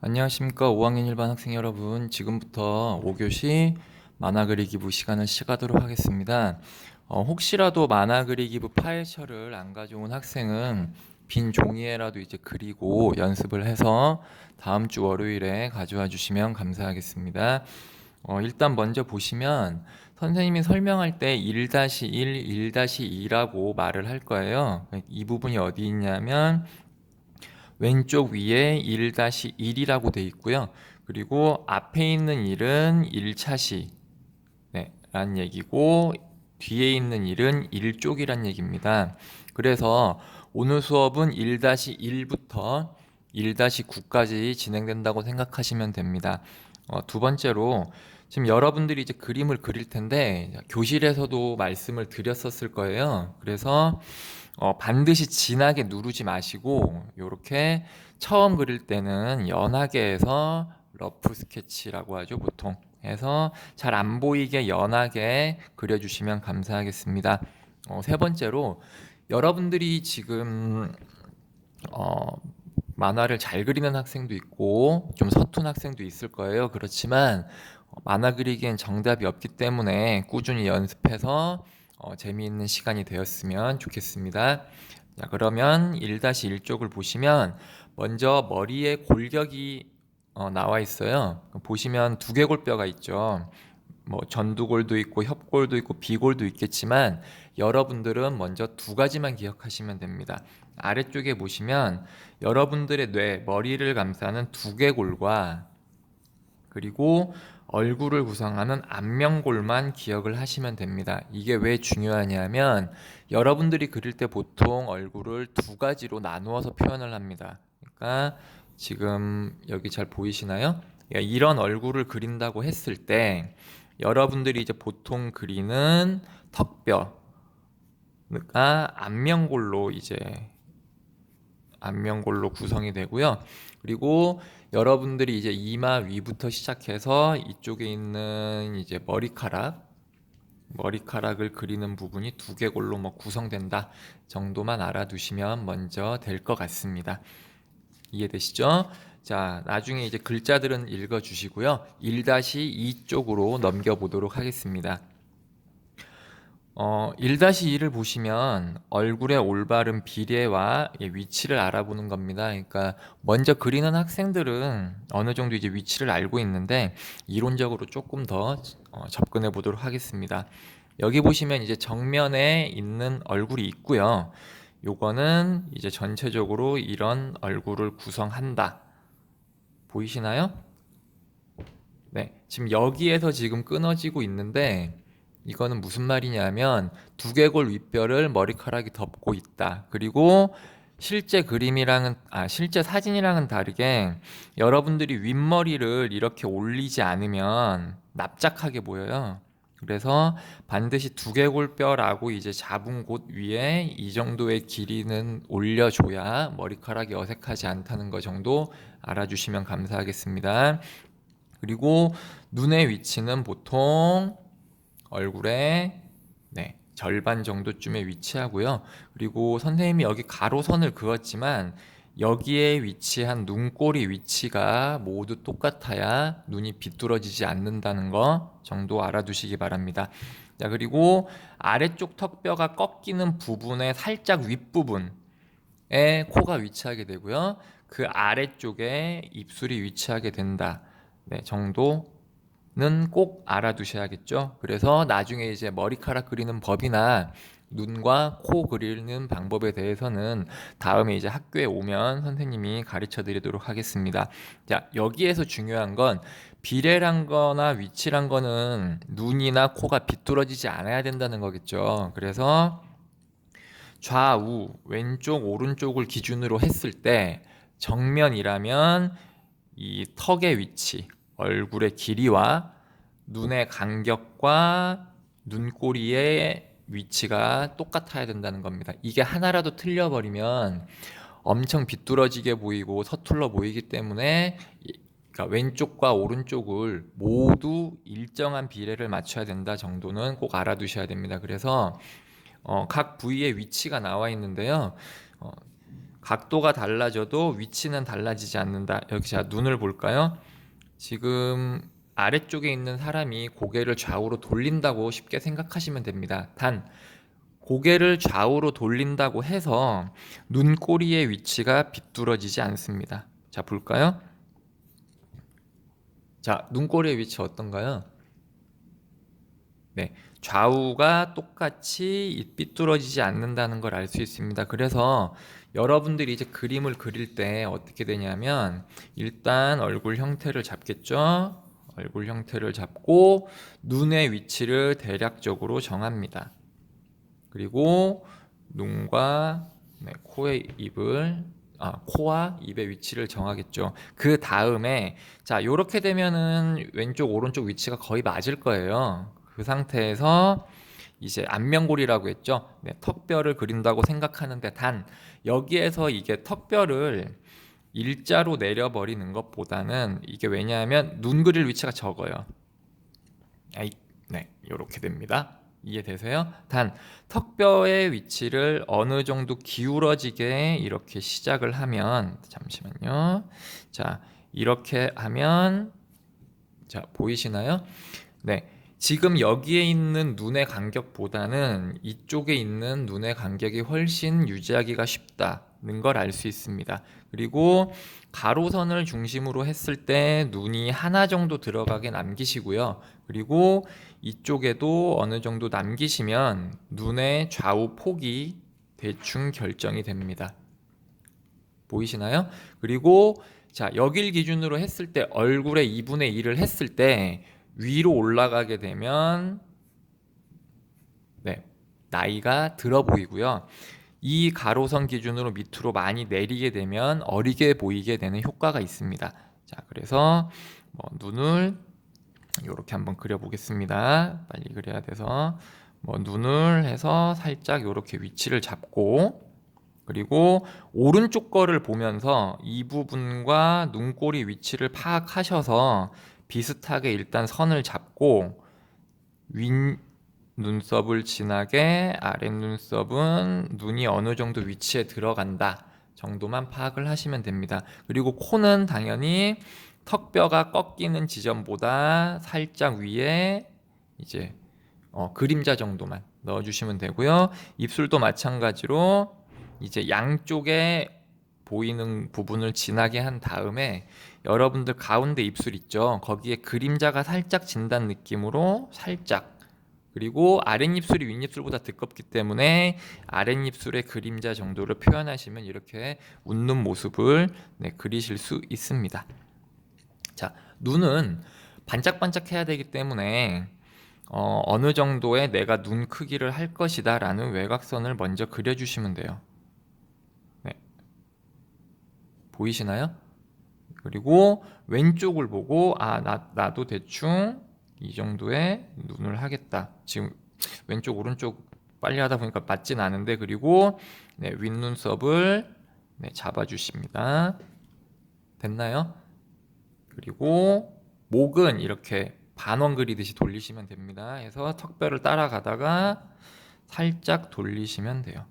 안녕하십니까. 5학년 1반 학생 여러분. 지금부터 5교시 만화 그리기부 시간을 시작하도록 하겠습니다. 혹시라도 만화 그리기부 파일처를 안 가져온 학생은 빈 종이에라도 이제 그리고 연습을 해서 다음 주 월요일에 가져와 주시면 감사하겠습니다. 일단 먼저 보시면 선생님이 설명할 때 1-1, 1-2라고 말을 할 거예요. 이 부분이 어디 있냐면 왼쪽 위에 1-1이라고 되어 있고요. 그리고 앞에 있는 1은 1차시 라는 얘기고 뒤에 있는 1은 1쪽이란 얘기입니다. 그래서 오늘 수업은 1-1부터 1-9까지 진행된다고 생각하시면 됩니다. 두 번째로 지금 여러분들이 이제 그림을 그릴 텐데 교실에서도 말씀을 드렸었을 거예요. 그래서 반드시 진하게 누르지 마시고 이렇게 처음 그릴 때는 연하게 해서 러프 스케치라고 하죠, 보통. 해서 잘 안 보이게 연하게 그려주시면 감사하겠습니다. 세 번째로 여러분들이 지금 어, 만화를 잘 그리는 학생도 있고 좀 서툰 학생도 있을 거예요. 그렇지만 만화 그리기엔 정답이 없기 때문에 꾸준히 연습해서 재미있는 시간이 되었으면 좋겠습니다. 자, 그러면 1-1쪽을 보시면 먼저 머리에 골격이 나와 있어요. 보시면 두개골뼈가 있죠. 뭐 전두골도 있고 협골도 있고 비골도 있겠지만 여러분들은 먼저 두 가지만 기억하시면 됩니다. 아래쪽에 보시면 여러분들의 뇌, 머리를 감싸는 두개골과 그리고 얼굴을 구성하는 안면골만 기억을 하시면 됩니다. 이게 왜 중요하냐면 여러분들이 그릴 때 보통 얼굴을 두 가지로 나누어서 표현을 합니다. 그러니까 지금 여기 잘 보이시나요? 이런 얼굴을 그린다고 했을 때 여러분들이 이제 보통 그리는 턱뼈가 안면골로 구성이 되고요. 그리고 여러분들이 이제 이마 위부터 시작해서 이쪽에 있는 이제 머리카락을 그리는 부분이 두개골로 뭐 구성된다 정도만 알아두시면 먼저 될 것 같습니다. 이해되시죠? 자, 나중에 이제 글자들은 읽어 주시고요. 1-2 쪽으로 넘겨 보도록 하겠습니다. 1-2를 보시면 얼굴의 올바른 비례와 위치를 알아보는 겁니다. 그러니까 먼저 그리는 학생들은 어느 정도 이제 위치를 알고 있는데 이론적으로 조금 더 접근해 보도록 하겠습니다. 여기 보시면 이제 정면에 있는 얼굴이 있고요. 요거는 이제 전체적으로 이런 얼굴을 구성한다. 보이시나요? 네. 지금 여기에서 지금 끊어지고 있는데 이거는 무슨 말이냐면 두개골 윗뼈를 머리카락이 덮고 있다. 그리고 실제 사진이랑은 다르게 여러분들이 윗머리를 이렇게 올리지 않으면 납작하게 보여요. 그래서 반드시 두개골뼈라고 이제 잡은 곳 위에 이 정도의 길이는 올려줘야 머리카락이 어색하지 않다는 거 정도 알아주시면 감사하겠습니다. 그리고 눈의 위치는 보통 얼굴의 절반 정도쯤에 위치하고요. 그리고 선생님이 여기 가로선을 그었지만 여기에 위치한 눈꼬리 위치가 모두 똑같아야 눈이 비뚤어지지 않는다는 거 정도 알아두시기 바랍니다. 자, 그리고 아래쪽 턱뼈가 꺾이는 부분의 살짝 윗부분에 코가 위치하게 되고요. 그 아래쪽에 입술이 위치하게 된다. 정도는 꼭 알아두셔야겠죠. 그래서 나중에 이제 머리카락 그리는 법이나 눈과 코 그리는 방법에 대해서는 다음에 이제 학교에 오면 선생님이 가르쳐 드리도록 하겠습니다. 자, 여기에서 중요한 건 비례란 거나 위치란 거는 눈이나 코가 비뚤어지지 않아야 된다는 거겠죠. 그래서 좌우, 왼쪽, 오른쪽을 기준으로 했을 때 정면이라면 이 턱의 위치, 얼굴의 길이와 눈의 간격과 눈꼬리의 위치가 똑같아야 된다는 겁니다. 이게 하나라도 틀려버리면 엄청 비뚤어지게 보이고 서툴러 보이기 때문에 그러니까 왼쪽과 오른쪽을 모두 일정한 비례를 맞춰야 된다 정도는 꼭 알아두셔야 됩니다. 그래서 각 부위의 위치가 나와 있는데요. 어, 각도가 달라져도 위치는 달라지지 않는다. 여기 자 눈을 볼까요? 지금 아래쪽에 있는 사람이 고개를 좌우로 돌린다고 쉽게 생각하시면 됩니다. 단 고개를 좌우로 돌린다고 해서 눈꼬리의 위치가 비뚤어지지 않습니다. 자, 볼까요? 자, 눈꼬리의 위치 어떤가요? 네, 좌우가 똑같이 삐뚤어지지 않는다는 걸 알 수 있습니다. 그래서 여러분들이 이제 그림을 그릴 때 어떻게 되냐면 일단 얼굴 형태를 잡겠죠. 얼굴 형태를 잡고 눈의 위치를 대략적으로 정합니다. 그리고 눈과 코의 입을 코와 입의 위치를 정하겠죠. 그 다음에 자 요렇게 되면은 왼쪽 오른쪽 위치가 거의 맞을 거예요. 그 상태에서 이제 안면골이라고 했죠. 네, 턱뼈를 그린다고 생각하는데 단 여기에서 이게 턱뼈를 일자로 내려버리는 것보다는 이게 왜냐하면 눈 그릴 위치가 적어요. 네, 이렇게 됩니다. 이해되세요? 단 턱뼈의 위치를 어느 정도 기울어지게 이렇게 시작을 하면 잠시만요. 자, 이렇게 하면 자, 보이시나요? 네. 지금 여기에 있는 눈의 간격보다는 이쪽에 있는 눈의 간격이 훨씬 유지하기가 쉽다는 걸 알 수 있습니다. 그리고 가로선을 중심으로 했을 때 눈이 하나 정도 들어가게 남기시고요. 그리고 이쪽에도 어느 정도 남기시면 눈의 좌우 폭이 대충 결정이 됩니다. 보이시나요? 그리고 자, 여길 기준으로 했을 때 얼굴의 2분의 1을 했을 때 위로 올라가게 되면 네, 나이가 들어 보이고요. 이 가로선 기준으로 밑으로 많이 내리게 되면 어리게 보이게 되는 효과가 있습니다. 자, 그래서 눈을 이렇게 한번 그려 보겠습니다. 빨리 그려야 돼서 눈을 해서 살짝 이렇게 위치를 잡고 그리고 오른쪽 거를 보면서 이 부분과 눈꼬리 위치를 파악하셔서 비슷하게 일단 선을 잡고 윗 눈썹을 진하게 아랫 눈썹은 눈이 어느 정도 위치에 들어간다 정도만 파악을 하시면 됩니다. 그리고 코는 당연히 턱뼈가 꺾이는 지점보다 살짝 위에 이제 그림자 정도만 넣어주시면 되고요. 입술도 마찬가지로 이제 양쪽에 보이는 부분을 진하게 한 다음에 여러분들 가운데 입술 있죠? 거기에 그림자가 살짝 진다는 느낌으로 살짝 그리고 아랫입술이 윗입술보다 두껍기 때문에 아랫입술의 그림자 정도를 표현하시면 이렇게 웃는 모습을 그리실 수 있습니다. 자, 눈은 반짝반짝해야 되기 때문에 어느 정도의 내가 눈 크기를 할 것이다 라는 외곽선을 먼저 그려주시면 돼요. 네. 보이시나요? 그리고 왼쪽을 보고 나도 대충 이 정도의 눈을 하겠다. 지금 왼쪽 오른쪽 빨리 하다 보니까 맞진 않은데 그리고 윗눈썹을 잡아주십니다. 됐나요? 그리고 목은 이렇게 반원 그리듯이 돌리시면 됩니다. 해서 턱뼈를 따라가다가 살짝 돌리시면 돼요.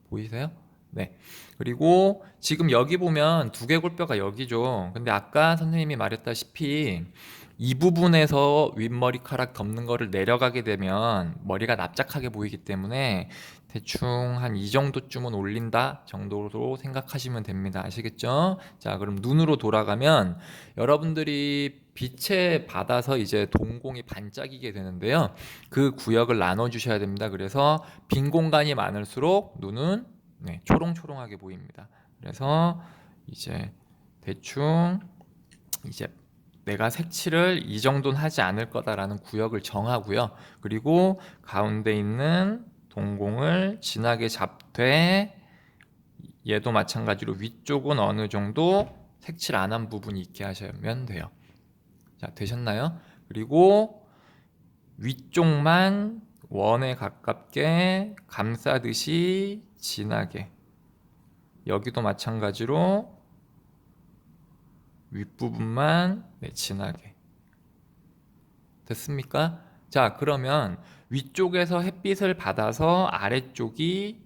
보이세요? 네. 그리고 지금 여기 보면 두개골뼈가 여기죠. 근데 아까 선생님이 말했다시피 이 부분에서 윗머리카락 덮는 거를 내려가게 되면 머리가 납작하게 보이기 때문에 대충 한 이 정도쯤은 올린다 정도로 생각하시면 됩니다. 아시겠죠? 자, 그럼 눈으로 돌아가면 여러분들이 빛에 받아서 이제 동공이 반짝이게 되는데요. 그 구역을 나눠 주셔야 됩니다. 그래서 빈 공간이 많을수록 눈은 초롱초롱하게 보입니다. 그래서 이제 대충 이제 내가 색칠을 이 정도는 하지 않을 거다라는 구역을 정하고요. 그리고 가운데 있는 동공을 진하게 잡되 얘도 마찬가지로 위쪽은 어느 정도 색칠 안 한 부분이 있게 하시면 돼요. 자, 되셨나요? 그리고 위쪽만 원에 가깝게 감싸듯이 진하게 여기도 마찬가지로 윗부분만 진하게 됐습니까? 자, 그러면 위쪽에서 햇빛을 받아서 아래쪽이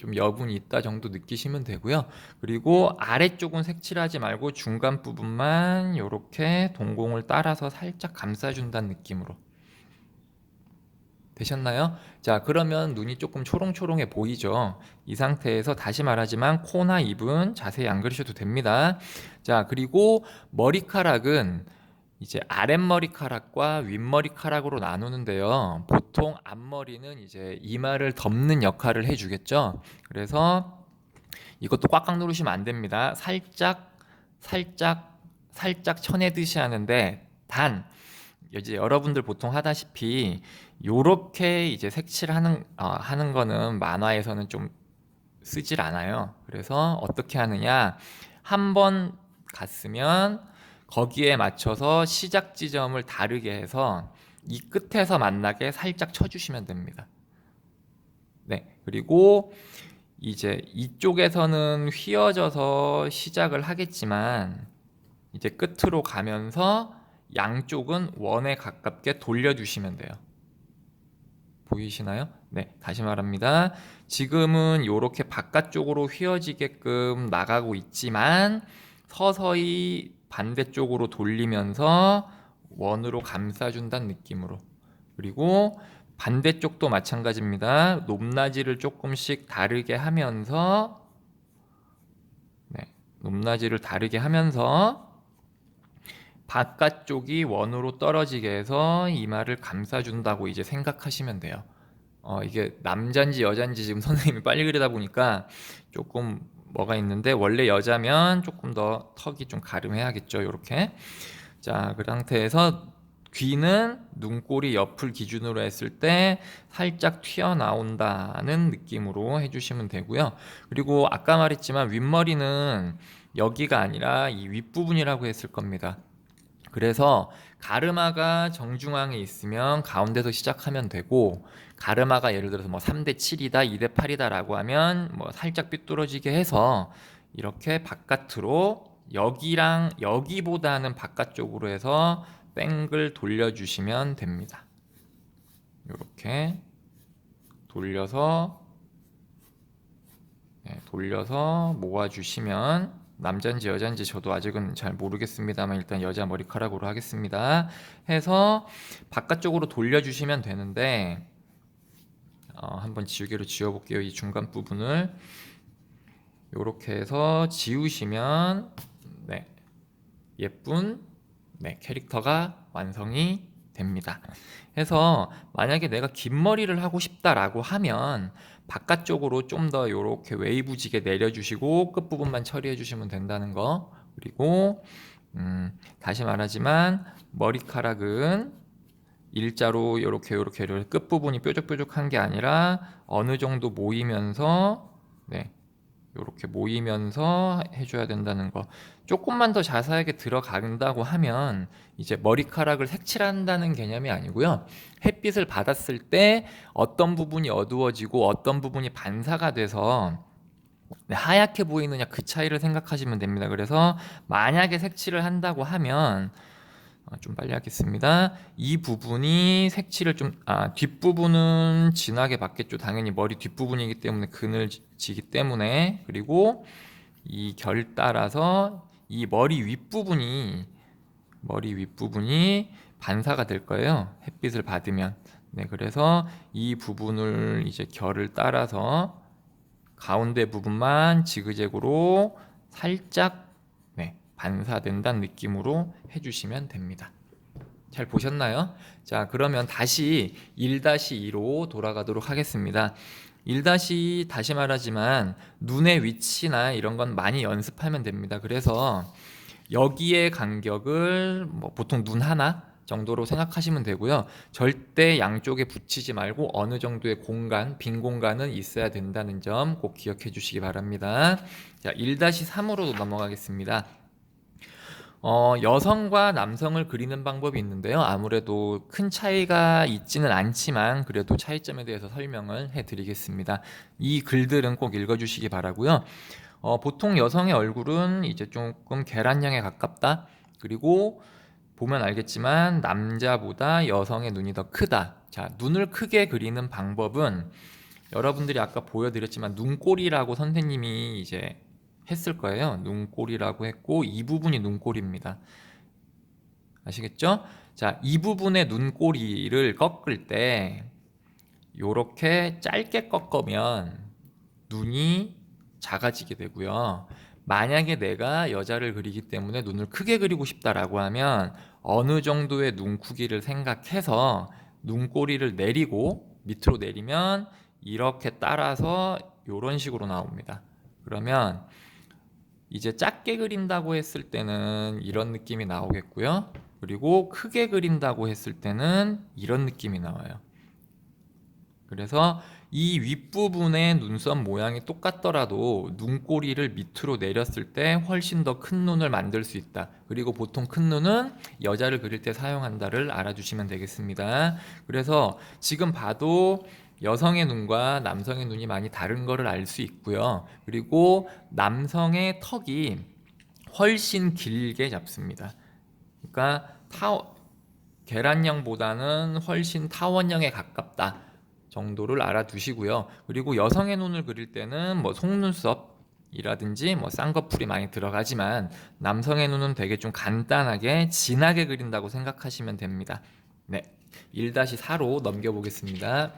좀 여분이 있다 정도 느끼시면 되고요. 그리고 아래쪽은 색칠하지 말고 중간 부분만 이렇게 동공을 따라서 살짝 감싸준다는 느낌으로. 되셨나요? 자, 그러면 눈이 조금 초롱초롱해 보이죠? 이 상태에서 다시 말하지만 코나 입은 자세히 안 그리셔도 됩니다. 자, 그리고 머리카락은 이제 아랫머리카락과 윗머리카락으로 나누는데요. 보통 앞머리는 이제 이마를 덮는 역할을 해주겠죠. 그래서 이것도 꽉꽉 누르시면 안 됩니다. 살짝, 살짝, 살짝 쳐내듯이 하는데 단 이제 여러분들 보통 하다시피 요렇게 이제 하는 거는 만화에서는 좀 쓰질 않아요. 그래서 어떻게 하느냐? 한 번 갔으면 거기에 맞춰서 시작 지점을 다르게 해서 이 끝에서 만나게 살짝 쳐주시면 됩니다. 네. 그리고 이제 이쪽에서는 휘어져서 시작을 하겠지만 이제 끝으로 가면서 양쪽은 원에 가깝게 돌려주시면 돼요. 보이시나요? 네, 다시 말합니다. 지금은 이렇게 바깥쪽으로 휘어지게끔 나가고 있지만 서서히 반대쪽으로 돌리면서 원으로 감싸준다는 느낌으로. 그리고 반대쪽도 마찬가지입니다. 높낮이를 조금씩 다르게 하면서 높낮이를 다르게 하면서 바깥쪽이 원으로 떨어지게 해서 이마를 감싸준다고 이제 생각하시면 돼요. 이게 남잔지 여잔지 지금 선생님이 빨리 그리다 보니까 조금 뭐가 있는데 원래 여자면 조금 더 턱이 좀 가름해야겠죠. 이렇게. 자, 그 상태에서 귀는 눈꼬리 옆을 기준으로 했을 때 살짝 튀어나온다는 느낌으로 해주시면 되고요. 그리고 아까 말했지만 윗머리는 여기가 아니라 이 윗부분이라고 했을 겁니다. 그래서 가르마가 정중앙에 있으면 가운데서 시작하면 되고 가르마가 예를 들어서 뭐 3대 7이다, 2대 8이다 라고 하면 뭐 살짝 삐뚤어지게 해서 이렇게 바깥으로 여기랑 여기보다는 바깥쪽으로 해서 뺑글 돌려주시면 됩니다. 이렇게 돌려서 모아주시면 남잔지 여잔지 저도 아직은 잘 모르겠습니다만 일단 여자 머리카락으로 하겠습니다. 해서 바깥쪽으로 돌려주시면 되는데 한번 지우개로 지워볼게요. 이 중간 부분을 이렇게 해서 지우시면 예쁜 캐릭터가 완성이 됩니다. 해서 만약에 내가 긴 머리를 하고 싶다라고 하면 바깥쪽으로 좀 더 이렇게 웨이브지게 내려주시고 끝부분만 처리해 주시면 된다는 거. 그리고 다시 말하지만 머리카락은 일자로 이렇게 끝부분이 뾰족뾰족한 게 아니라 어느 정도 모이면서 이렇게 모이면서 해줘야 된다는 거. 조금만 더 자세하게 들어간다고 하면 이제 머리카락을 색칠한다는 개념이 아니고요. 햇빛을 받았을 때 어떤 부분이 어두워지고 어떤 부분이 반사가 돼서 하얗게 보이느냐 그 차이를 생각하시면 됩니다. 그래서 만약에 색칠을 한다고 하면 좀 빨리 하겠습니다. 이 부분이 색칠을 뒷부분은 진하게 받겠죠. 당연히 머리 뒷부분이기 때문에 그늘지기 때문에. 그리고 이 결 따라서 이 머리 윗부분이 반사가 될 거예요. 햇빛을 받으면. 그래서 이 부분을 이제 결을 따라서 가운데 부분만 지그재그로 살짝 반사된다는 느낌으로 해주시면 됩니다. 잘 보셨나요? 자, 그러면 다시 1-2로 돌아가도록 하겠습니다. 1- 다시 말하지만 눈의 위치나 이런 건 많이 연습하면 됩니다. 그래서 여기의 간격을 보통 눈 하나 정도로 생각하시면 되고요. 절대 양쪽에 붙이지 말고 어느 정도의 빈 공간은 있어야 된다는 점 꼭 기억해 주시기 바랍니다. 자, 1-3으로 넘어가겠습니다. 여성과 남성을 그리는 방법이 있는데요. 아무래도 큰 차이가 있지는 않지만 그래도 차이점에 대해서 설명을 해드리겠습니다. 이 글들은 꼭 읽어주시기 바라고요. 보통 여성의 얼굴은 이제 조금 계란형에 가깝다. 그리고 보면 알겠지만 남자보다 여성의 눈이 더 크다. 자, 눈을 크게 그리는 방법은 여러분들이 아까 보여드렸지만 눈꼬리라고 선생님이 이제 했을 거예요. 눈꼬리라고 했고 이 부분이 눈꼬리입니다. 아시겠죠? 자, 이 부분의 눈꼬리를 꺾을 때 요렇게 짧게 꺾으면 눈이 작아지게 되고요. 만약에 내가 여자를 그리기 때문에 눈을 크게 그리고 싶다라고 하면 어느 정도의 눈 크기를 생각해서 눈꼬리를 내리고 밑으로 내리면 이렇게 따라서 이런 식으로 나옵니다. 그러면 이제 작게 그린다고 했을 때는 이런 느낌이 나오겠고요. 그리고 크게 그린다고 했을 때는 이런 느낌이 나와요. 그래서 이 윗부분의 눈썹 모양이 똑같더라도 눈꼬리를 밑으로 내렸을 때 훨씬 더 큰 눈을 만들 수 있다. 그리고 보통 큰 눈은 여자를 그릴 때 사용한다를 알아주시면 되겠습니다. 그래서 지금 봐도 여성의 눈과 남성의 눈이 많이 다른 거를 알 수 있고요. 그리고 남성의 턱이 훨씬 길게 잡습니다. 그러니까 계란형보다는 훨씬 타원형에 가깝다 정도를 알아두시고요. 그리고 여성의 눈을 그릴 때는 뭐 속눈썹이라든지 뭐 쌍꺼풀이 많이 들어가지만 남성의 눈은 되게 좀 간단하게 진하게 그린다고 생각하시면 됩니다. 네, 1-4로 넘겨보겠습니다.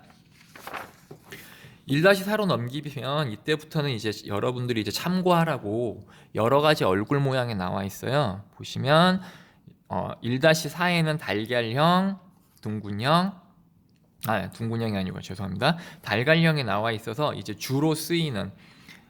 1-4로 넘기면 이때부터는 이제 여러분들이 이제 참고하라고 여러 가지 얼굴 모양이 나와 있어요. 보시면 1-4에는 달걀형, 둥근형, 둥근형이 아니고 죄송합니다. 달걀형이 나와 있어서 이제 주로 쓰이는,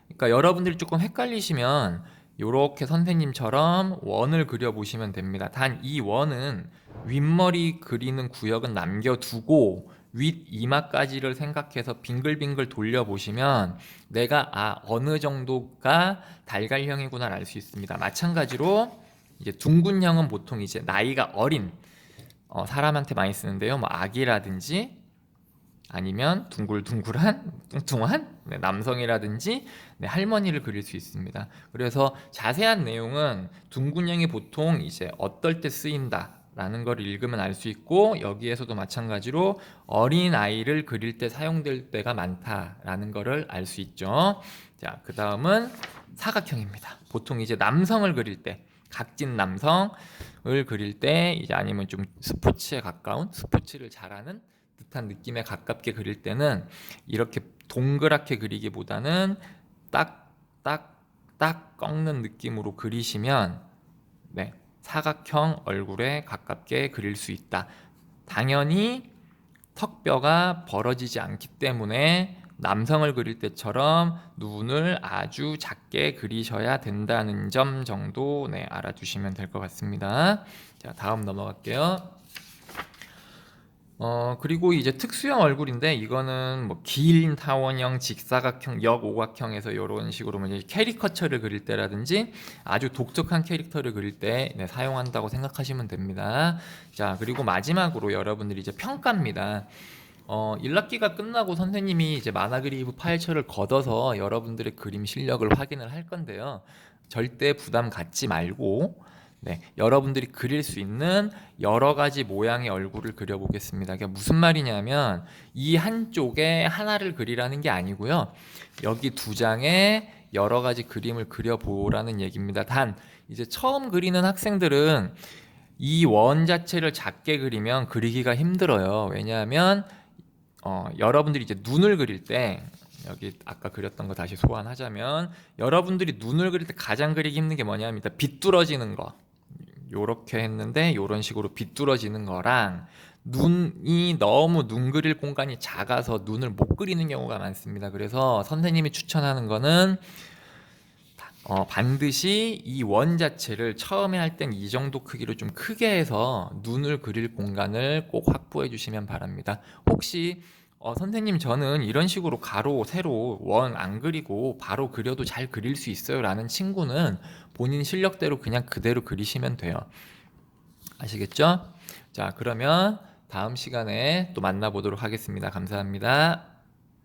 그러니까 여러분들이 조금 헷갈리시면 이렇게 선생님처럼 원을 그려보시면 됩니다. 단 이 원은 윗머리 그리는 구역은 남겨두고 윗 이마까지를 생각해서 빙글빙글 돌려보시면 내가 어느 정도가 달걀형이구나 알 수 있습니다. 마찬가지로 이제 둥근형은 보통 이제 나이가 어린 사람한테 많이 쓰는데요. 뭐 아기라든지 아니면 둥글둥글한 뚱뚱한 남성이라든지 할머니를 그릴 수 있습니다. 그래서 자세한 내용은 둥근형이 보통 이제 어떨 때 쓰인다라는 걸 읽으면 알 수 있고, 여기에서도 마찬가지로 어린 아이를 그릴 때 사용될 때가 많다라는 거를 알 수 있죠. 자, 그 다음은 사각형입니다. 보통 이제 남성을 그릴 때, 각진 남성을 그릴 때 이제 아니면 좀 스포츠에 가까운, 스포츠를 잘하는 듯한 느낌에 가깝게 그릴 때는 이렇게 동그랗게 그리기보다는 딱 꺾는 느낌으로 그리시면 사각형 얼굴에 가깝게 그릴 수 있다. 당연히 턱뼈가 벌어지지 않기 때문에 남성을 그릴 때처럼 눈을 아주 작게 그리셔야 된다는 점 정도 알아두시면 될 것 같습니다. 자, 다음 넘어갈게요. 그리고 이제 특수형 얼굴인데 이거는 뭐 긴 타원형, 직사각형, 역오각형에서 이런 식으로 이제 캐리커처를 그릴 때라든지 아주 독특한 캐릭터를 그릴 때 사용한다고 생각하시면 됩니다. 자, 그리고 마지막으로 여러분들이 이제 평가입니다. 1학기가 끝나고 선생님이 이제 만화그리기 파일처를 걷어서 여러분들의 그림 실력을 확인을 할 건데요. 절대 부담 갖지 말고 여러분들이 그릴 수 있는 여러 가지 모양의 얼굴을 그려보겠습니다. 그게 무슨 말이냐면 이 한쪽에 하나를 그리라는 게 아니고요. 여기 두 장에 여러 가지 그림을 그려보라는 얘기입니다. 단 이제 처음 그리는 학생들은 이 원 자체를 작게 그리면 그리기가 힘들어요. 왜냐하면 여러분들이 이제 눈을 그릴 때 여기 아까 그렸던 거 다시 소환하자면 여러분들이 눈을 그릴 때 가장 그리기 힘든 게 뭐냐면 일단 비뚤어지는 거, 요렇게 했는데 요런 식으로 비뚤어지는 거랑 눈이 너무 눈 그릴 공간이 작아서 눈을 못 그리는 경우가 많습니다. 그래서 선생님이 추천하는 거는 반드시 이 원 자체를 처음에 할 땐 이 정도 크기로 좀 크게 해서 눈을 그릴 공간을 꼭 확보해 주시면 바랍니다. 혹시 선생님 저는 이런 식으로 가로, 세로, 원 안 그리고 바로 그려도 잘 그릴 수 있어요 라는 친구는 본인 실력대로 그냥 그대로 그리시면 돼요. 아시겠죠? 자, 그러면 다음 시간에 또 만나보도록 하겠습니다. 감사합니다.